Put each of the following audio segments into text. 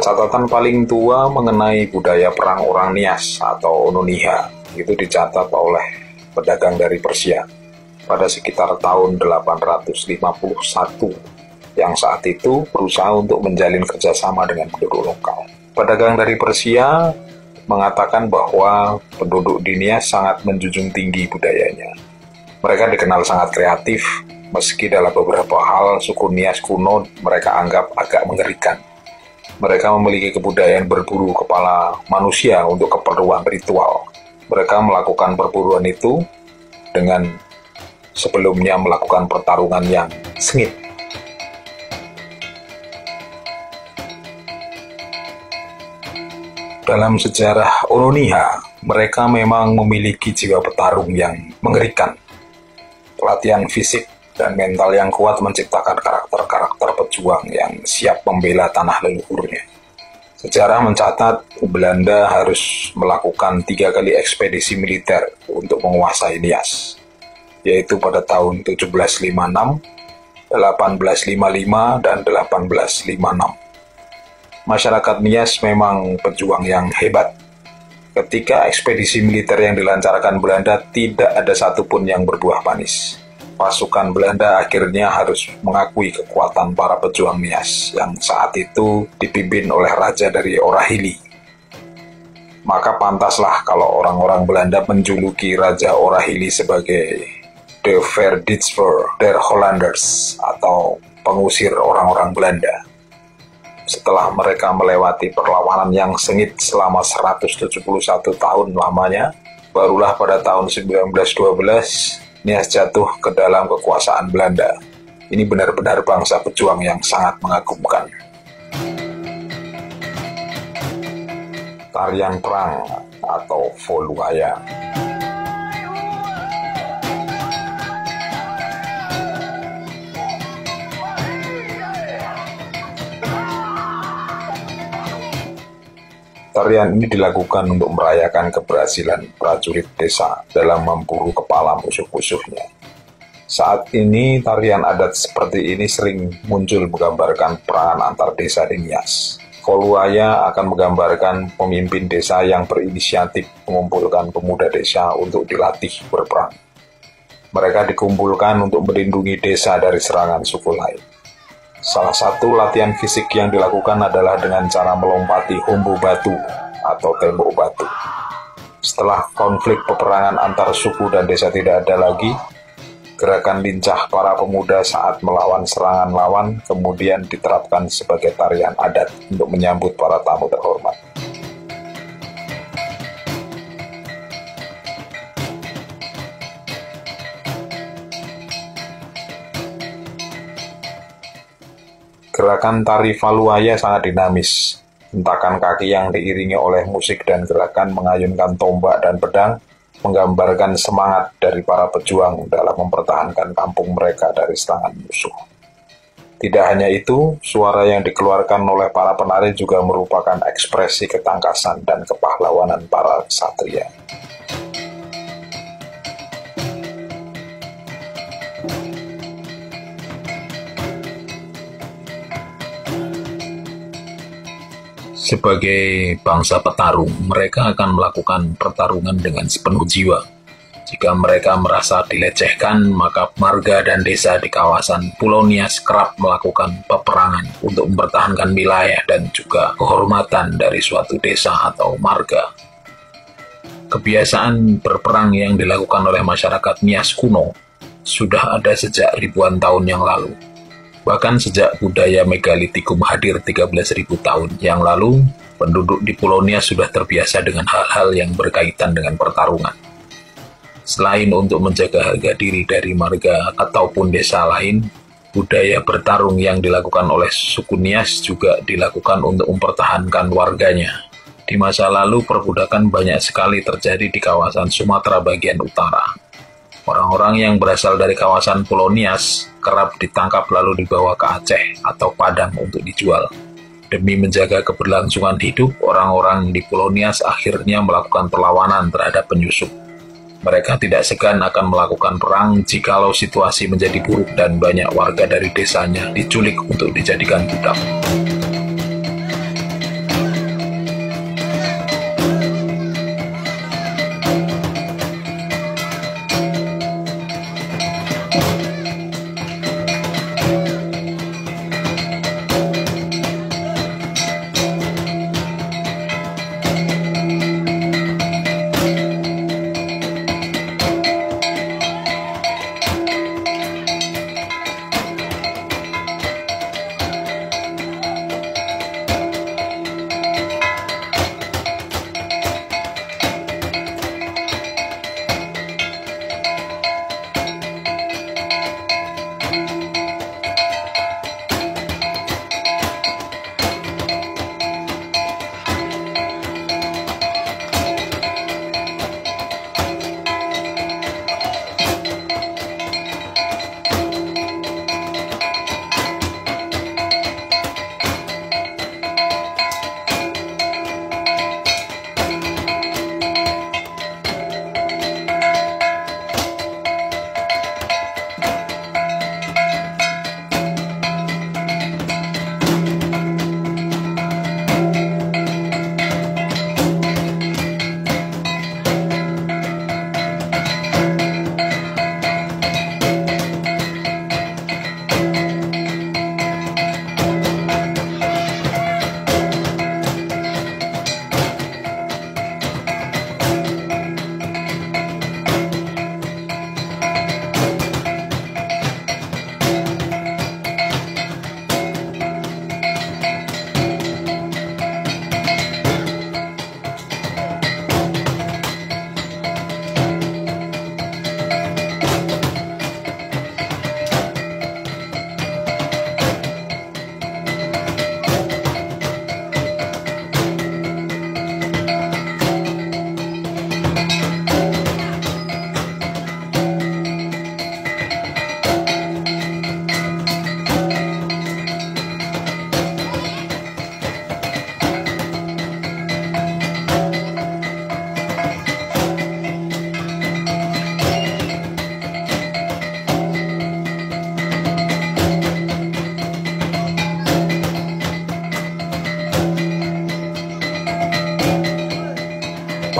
Catatan paling tua mengenai budaya perang orang Nias atau Nuniha itu dicatat oleh pedagang dari Persia pada sekitar tahun 851 yang saat itu berusaha untuk menjalin kerjasama dengan penduduk lokal. Pedagang dari Persia mengatakan bahwa penduduk di Nias sangat menjunjung tinggi budayanya. Mereka dikenal sangat kreatif, meski dalam beberapa hal suku Nias kuno mereka anggap agak mengerikan. Mereka memiliki kebudayaan berburu kepala manusia untuk keperluan ritual. Mereka melakukan perburuan itu dengan sebelumnya melakukan pertarungan yang sengit. Dalam sejarah Oroniha, mereka memang memiliki jiwa petarung yang mengerikan. Latihan fisik dan mental yang kuat menciptakan karakter-karakter pejuang yang siap membela tanah leluhurnya. Sejarah mencatat Belanda harus melakukan 3 kali ekspedisi militer untuk menguasai Nias, yaitu pada tahun 1756, 1855, dan 1856. Masyarakat Nias memang pejuang yang hebat. Ketika ekspedisi militer yang dilancarkan Belanda, tidak ada satupun yang berbuah manis. Pasukan Belanda akhirnya harus mengakui kekuatan para pejuang Nias yang saat itu dipimpin oleh raja dari Orahili. Maka pantaslah kalau orang-orang Belanda menjuluki Raja Orahili sebagai De Verdediger der Hollanders atau pengusir orang-orang Belanda. Setelah mereka melewati perlawanan yang sengit selama 171 tahun lamanya, barulah pada tahun 1912 Nias jatuh ke dalam kekuasaan Belanda. Ini benar-benar bangsa pejuang yang sangat mengagumkan. Tarian perang atau Voluaya. Tarian ini dilakukan untuk merayakan keberhasilan prajurit desa dalam memburu kepala musuh-musuhnya. Saat ini, tarian adat seperti ini sering muncul menggambarkan perangan antar desa di Nias. Voluaya akan menggambarkan pemimpin desa yang berinisiatif mengumpulkan pemuda desa untuk dilatih berperang. Mereka dikumpulkan untuk melindungi desa dari serangan suku lain. Salah satu latihan fisik yang dilakukan adalah dengan cara melompati humbu batu atau tembok batu. Setelah konflik peperangan antar suku dan desa tidak ada lagi, gerakan lincah para pemuda saat melawan serangan lawan kemudian diterapkan sebagai tarian adat untuk menyambut para tamu terhormat. Gerakan tari Voluaya sangat dinamis. Hentakan kaki yang diiringi oleh musik dan gerakan mengayunkan tombak dan pedang menggambarkan semangat dari para pejuang dalam mempertahankan kampung mereka dari serangan musuh. Tidak hanya itu, suara yang dikeluarkan oleh para penari juga merupakan ekspresi ketangkasan dan kepahlawanan para ksatria. Sebagai bangsa petarung, mereka akan melakukan pertarungan dengan sepenuh jiwa. Jika mereka merasa dilecehkan, maka marga dan desa di kawasan Pulau Nias kerap melakukan peperangan untuk mempertahankan wilayah dan juga kehormatan dari suatu desa atau marga. Kebiasaan berperang yang dilakukan oleh masyarakat Nias kuno sudah ada sejak ribuan tahun yang lalu. Bahkan sejak budaya megalitikum hadir 13.000 tahun yang lalu, penduduk di Pulau Nias sudah terbiasa dengan hal-hal yang berkaitan dengan pertarungan. Selain untuk menjaga harga diri dari marga ataupun desa lain, budaya bertarung yang dilakukan oleh suku Nias juga dilakukan untuk mempertahankan warganya. Di masa lalu, perbudakan banyak sekali terjadi di kawasan Sumatera bagian utara. Orang-orang yang berasal dari kawasan Pulau Nias kerap ditangkap lalu dibawa ke Aceh atau Padang untuk dijual. Demi menjaga keberlangsungan hidup, orang-orang di Pulau Nias akhirnya melakukan perlawanan terhadap penyusup. Mereka tidak segan akan melakukan perang jikalau situasi menjadi buruk dan banyak warga dari desanya diculik untuk dijadikan budak.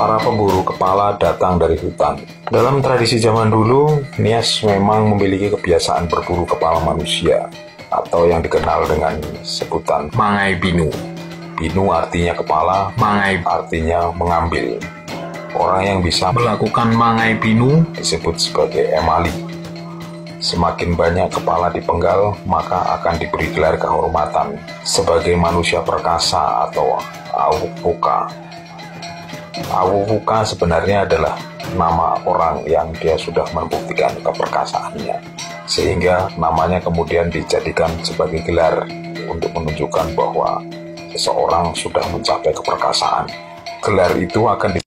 para pemburu kepala datang dari hutan. Dalam tradisi zaman dulu, Nias memang memiliki kebiasaan berburu kepala manusia, atau yang dikenal dengan sebutan Mangai Binu. Binu artinya kepala, Mangai artinya mengambil. Orang yang bisa melakukan Mangai Binu disebut sebagai Emali. Semakin banyak kepala dipenggal, maka akan diberi gelar kehormatan sebagai manusia perkasa atau Awupuka. Awupuka sebenarnya adalah nama orang yang dia sudah membuktikan keperkasaannya, sehingga namanya kemudian dijadikan sebagai gelar untuk menunjukkan bahwa seseorang sudah mencapai keperkasaan. Gelar itu akan